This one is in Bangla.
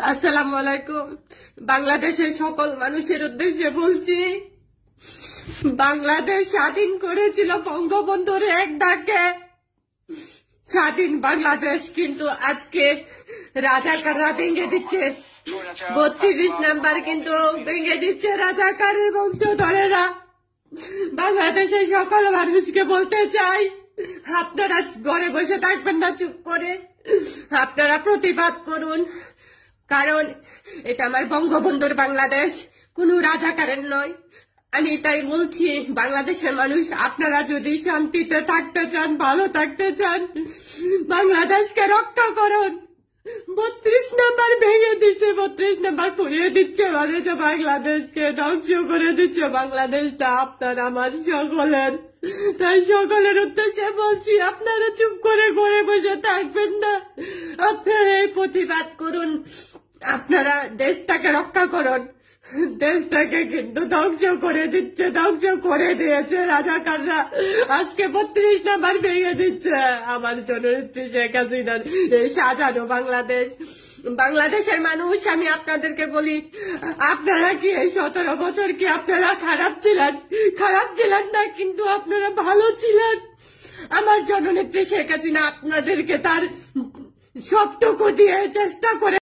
আসসালামু আলাইকুম। বাংলাদেশের সকল মানুষের উদ্দেশ্যে বলছি, বাংলাদেশ স্বাধীন করেছিল বঙ্গবন্ধুর এক ডাকে। স্বাধীন বাংলাদেশ কিন্তু আজকে রাজাকাররা ভেঙে দিচ্ছে। 32 নাম্বার কিন্তু ভেঙে দিচ্ছে রাজাকারের বংশধরেরা। বাংলাদেশের সকল মানুষকে বলতে চাই, আপনারা ঘরে বসে থাকবেন না চুপ করে, আপনারা প্রতিবাদ করুন। কারণ এটা আমার বঙ্গবন্ধুর বাংলাদেশ, কোনো রাজাকারের নয়। আমি তাই বলছি, বাংলাদেশের মানুষ, আপনারা যদি শান্তিতে থাকতে চান, ভালো থাকতে চান, বাংলাদেশকে রক্ষা করুন। 32 নাম্বার ভেঙে দিচ্ছে, 32 নাম্বার পুড়িয়ে দিচ্ছে, মানে যে বাংলাদেশকে ধ্বংস করে দিচ্ছে। বাংলাদেশটা আপনার আমার সকলের, তাই সকলের উদ্দেশ্যে বলছি, আপনারা চুপ করে ঘরে বসে থাকবেন না, আপনারা এই প্রতিবাদ করুন, আপনারা দেশটাকে রক্ষা করুন। দেশটাকে কিন্তু ধ্বংস করে দিচ্ছে, ধ্বংস করে দিয়েছে রাজাকাররা। আজকে 32 নাম্বার ভেঙে দিচ্ছে আমার জননেত্রী শেখ হাসিনার সাজানো বাংলাদেশ। বাংলাদেশের মানুষ, আমি আপনাদেরকে বলি, আপনারা কি এই 17 বছর কি আপনারা খারাপ ছিলেন? খারাপ ছিলেন না, কিন্তু আপনারা ভালো ছিলেন। আমার জননেত্রী শেখ হাসিনা আপনাদেরকে তার সবটুকু দিয়ে চেষ্টা করে